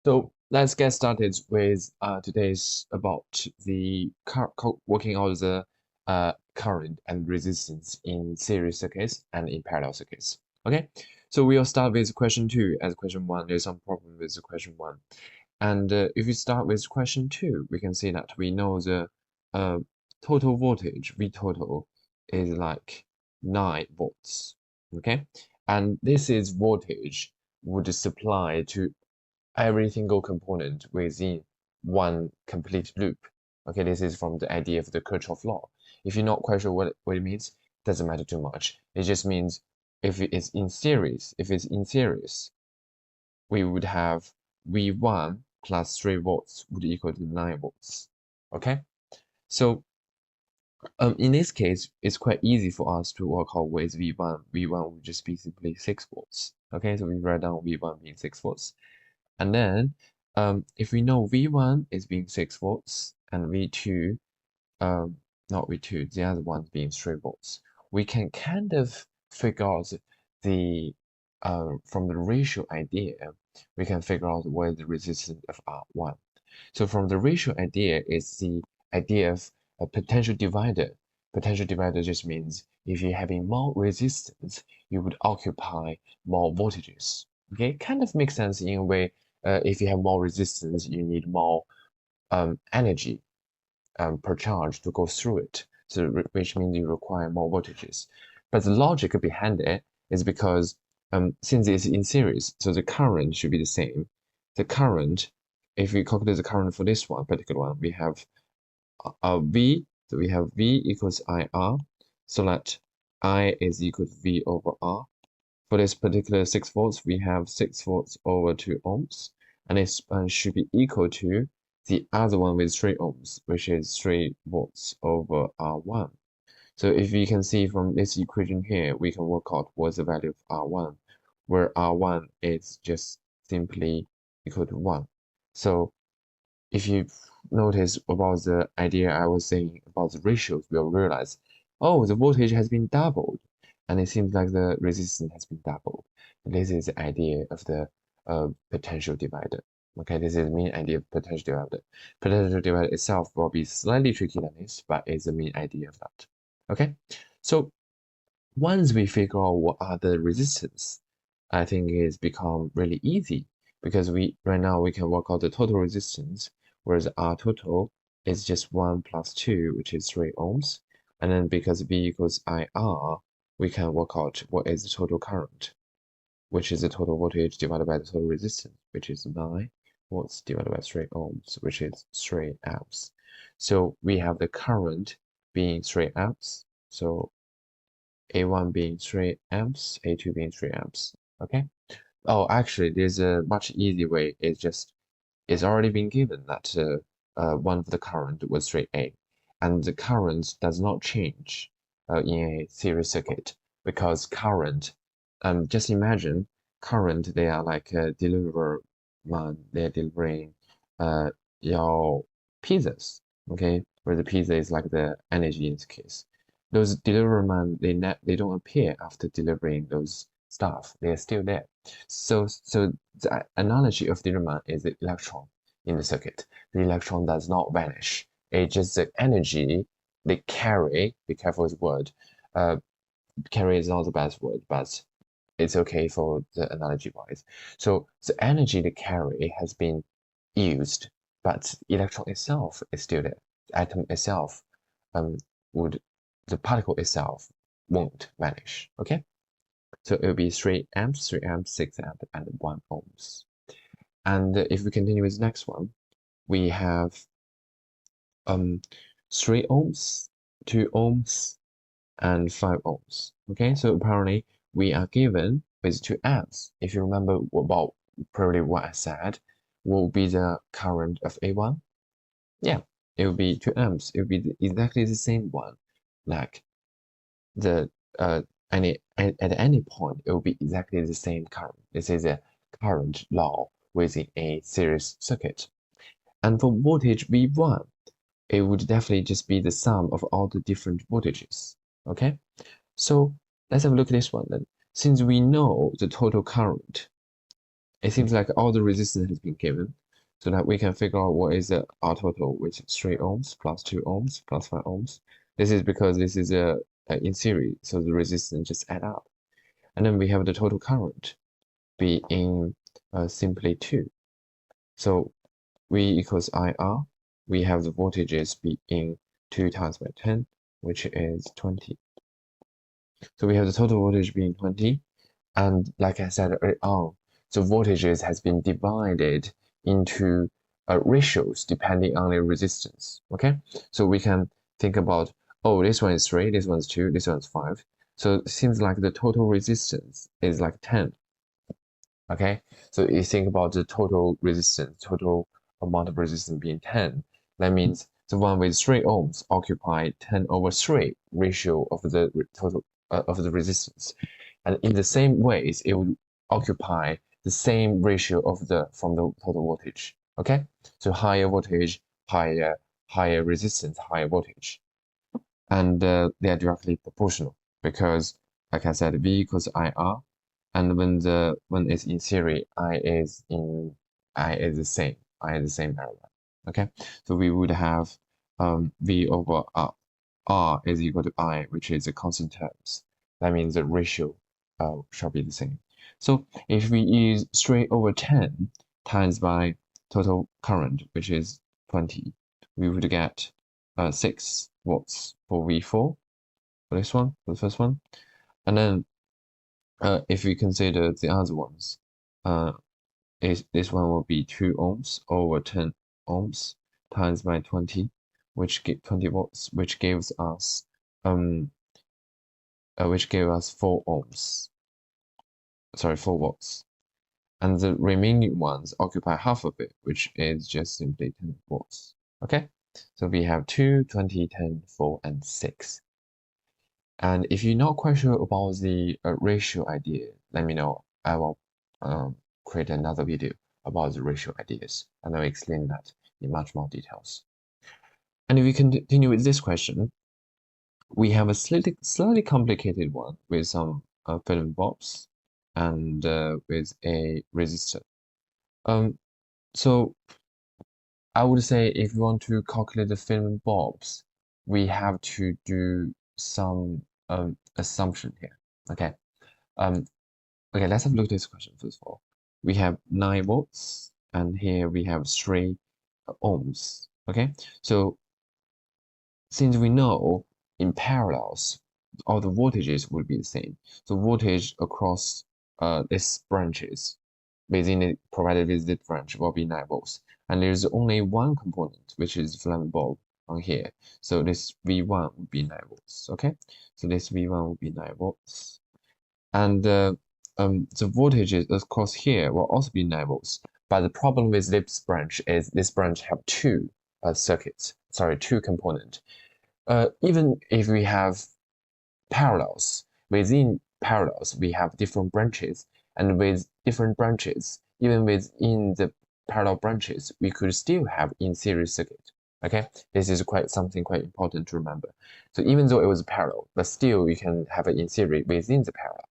So let's get started with today's about the working out the current and resistance in series circuits and in parallel circuits. Okay, so we'll start with question two. As question one, there's some problem with the question one, and if we start with question two, we can see that we know the uh, total voltage V total is like 9 volts. Okay, and this is voltage would supply to every single component within one complete loop. Okay, this is from the idea of the Kirchhoff law. If you're not quite sure what it means, doesn't matter too much. It just means if it's in series, we would have V1 plus 3 volts would equal to 9 volts. Okay, so in this case, it's quite easy for us to work out with V1. V1 would just be simply 6 volts. Okay, so we write down V1 being 6 volts. And then if we know V1 is being 6 volts and V2, not V2, the other one being 3 volts, we can kind of figure out the, from the ratio idea, we can figure out what is the resistance of R1. So from the ratio idea is the idea of a potential divider. Potential divider just means if you're having more resistance, you would occupy more voltages. Okay, kind of makes sense in a way. If you have more resistance, you need more energy per charge to go through it. So which means you require more voltages. But the logic behind it is because since it's in series, so the current should be the same. The current, if we calculate the current for this one particular one, we have V. So we have V equals IR, so that I is equal to V over R. For this particular 6 volts, we have 6 volts over 2 ohms, and it should be equal to the other one with 3 ohms, which is 3 volts over R1. So if you can see from this equation here, we can work out what's the value of R1, where R1 is just simply equal to 1. So if you notice about the idea I was saying about the ratios, we'll realize, oh, the voltage has been doubled, and it seems like the resistance has been doubled. And this is the idea of the potential divider. Okay, this is the main idea of potential divider. Potential divider itself will be slightly tricky than this, but it's the main idea of that. Okay, so once we figure out what are the resistance, I think it's become really easy because right now we can work out the total resistance, whereas R total is just 1 plus 2, which is 3 ohms. And then because V equals IR, we can work out what is the total current, which is the total voltage divided by the total resistance, which is 9 volts divided by 3 ohms, which is 3 amps. So we have the current being 3 amps. So A1 being 3 amps, A2 being 3 amps. Okay. Oh, actually, there's a much easier way. It's already been given that one of the current was 3A, and the current does not change in a series circuit because current. Just imagine current. They are like a deliver man. They're delivering your pizzas. Okay, where the pizza is like the energy in this case. Those delivery man they don't appear after delivering those stuff. They are still there. So the analogy of the delivery is the electron in the circuit. The electron does not vanish. It's just the energy they carry. Be careful with the word. Carry is not the best word, but it's okay for the analogy wise. So the energy they carry has been used, but electron itself is still there. The atom itself would the particle itself won't vanish. Okay, so it will be 3 amps, 3 amps, 6 amps, and 1 ohms. And if we continue with the next one, we have 3 ohms, 2 ohms, and 5 ohms. Okay, so apparently we are given with 2 amps. If you remember about probably what I said, what will be the current of A1? Yeah, it will be 2 amps. It will be exactly the same one. Like the at any point it will be exactly the same current. This is a current law within a series circuit. And for voltage V1, it would definitely just be the sum of all the different voltages. Okay, so let's have a look at this one then. Since we know the total current it seems like all the resistance has been given, so that we can figure out what is the R total, which is 3 ohms plus 2 ohms plus 5 ohms. This is because this is in series, so the resistance just add up. And then we have the total current being simply 2. So V equals IR. We have the voltages being 2 times by 10, which is 20. So we have the total voltage being 20. And like I said earlier on, so voltages has been divided into ratios depending on their resistance. Okay, so we can think about, oh, this one is 3, this one is 2, this one is 5. So it seems like the total resistance is like 10. Okay, so you think about the total resistance, total amount of resistance being 10. That means the one with 3 ohms occupy 10 over 3 ratio of the total of the resistance. And in the same ways, it will occupy the same ratio of the from the total voltage. Okay, so higher voltage, higher resistance, higher voltage, and they are directly proportional because, like I said, V equals IR, and when it's in series, I is the same, I is the same parallel. Okay, so we would have V over R is equal to I, which is the constant terms. That means the ratio shall be the same. So if we use 3 over 10 times by total current, which is 20, we would get 6 watts for V4 for this one, for the first one. And then if we consider the other ones, this one will be 2 ohms over 10 ohms times by 20, which give 20 watts, which gives us 4 ohms. Sorry, 4 watts. And the remaining ones occupy half of it, which is just simply 10 watts. Okay, so we have 2, 20, 10, 4, and 6. And if you're not quite sure about the ratio idea, let me know. I will create another video about the ratio ideas, and I'll explain that in much more details. And if we continue with this question, we have a slightly complicated one with some filament bulbs and with a resistor. So I would say if you want to calculate the filament bulbs, we have to do some assumption here. Okay. Okay, let's have a look at this question first of all. We have 9 volts, and here we have 3 ohms. Okay, so since we know in parallels, all the voltages will be the same. So voltage across these branches within it provided with this branch will be 9 volts. And there's only one component, which is filament bulb on here. So this V1 would be 9 volts. Okay, so this V1 would be 9 volts. And the voltages across here will also be 9 volts. But the problem with this branch is this branch have two two components. Even if we have parallels, within parallels, we have different branches, and with different branches, even within the parallel branches, we could still have in series circuit. Okay, this is something quite important to remember. So even though it was parallel, but still we can have it in series within the parallel.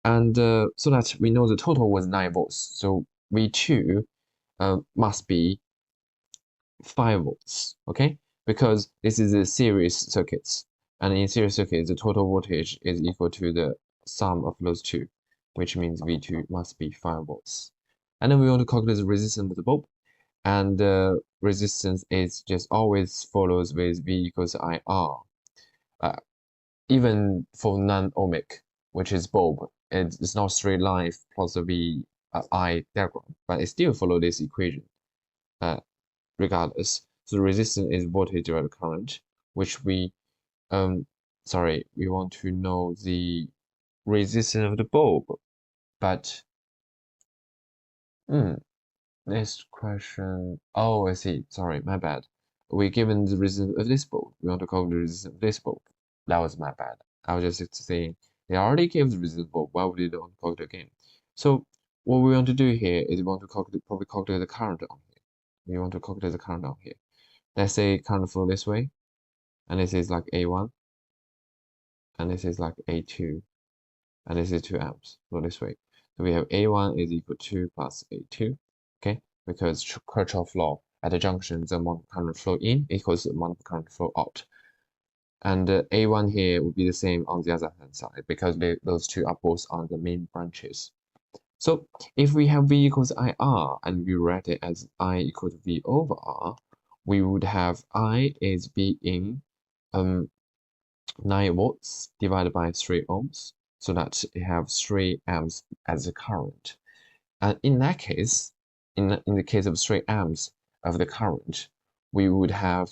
And so that we know the total was 9 volts. So V2 must be 5 volts, okay? Because this is a series circuits, and in series circuits, the total voltage is equal to the sum of those two, which means V2 must be 5 volts. And then we want to calculate the resistance of the bulb, and the resistance is just always follows with V equals IR. Even for non-ohmic, which is bulb, it's not straight line plus the V I diagram, but it still follows this equation. Regardless, so the resistance is voltage divided current, which we want to know the resistance of the bulb, but next question. Oh, I see. Sorry, my bad. We given the resistance of this bulb. We want to calculate the resistance of this bulb. That was my bad. I was just saying they already gave the resistance bulb. Why would they don't calculate again? So what we want to do here is we want to probably calculate the current on here. We want to calculate the current on here. Let's say current flow this way, and this is like A1, and this is like A2, and this is 2 amps flow this way. So we have A1 is equal to plus A2, okay? Because Kirchhoff law at the junction, the amount of current flow in equals the amount of current flow out. And A1 here would be the same on the other hand side because those two are both on the main branches. So if we have V equals IR and we write it as I equals V over R, we would have I is being 9 volts divided by 3 ohms, so that you have 3 amps as a current. And in that case, in the case of 3 amps of the current, we would have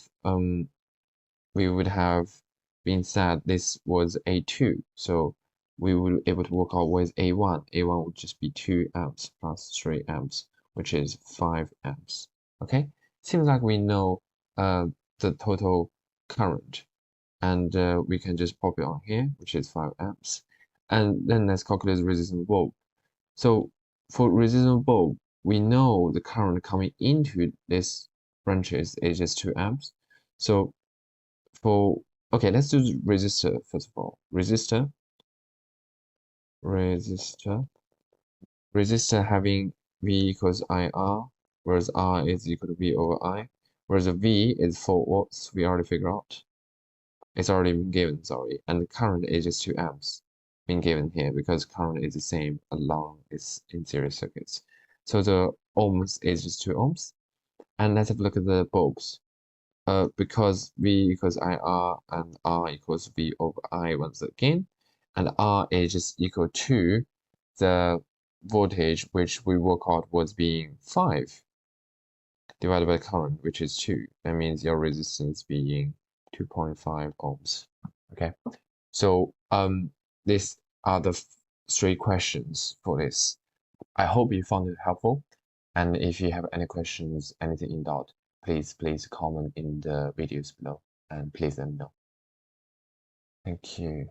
been said this was A2. So we will be able to work out what is A1. A1 would just be 2 amps plus 3 amps, which is 5 amps. Okay, seems like we know the total current, and we can just pop it on here, which is 5 amps. And then let's calculate the resistance bulb. So for resistance bulb, we know the current coming into this branches is just 2 amps. So okay, let's do resistor first of all. Resistor having V equals IR, whereas R is equal to V over I, whereas the V is 4 watts, we already figured out. It's already been given, sorry, and the current is just 2 amps being given here because current is the same along its in series circuits. So the ohms is just 2 ohms. And let's have a look at the bulbs. Because V equals IR and R equals V over I once again, and R is just equal to the voltage which we work out was being 5 divided by current, which is 2. That means your resistance being 2.5 ohms. Okay, so these are the 3 questions for this. I hope you found it helpful, and if you have any questions, anything in doubt, please comment in the videos below, and please let me know. Thank you.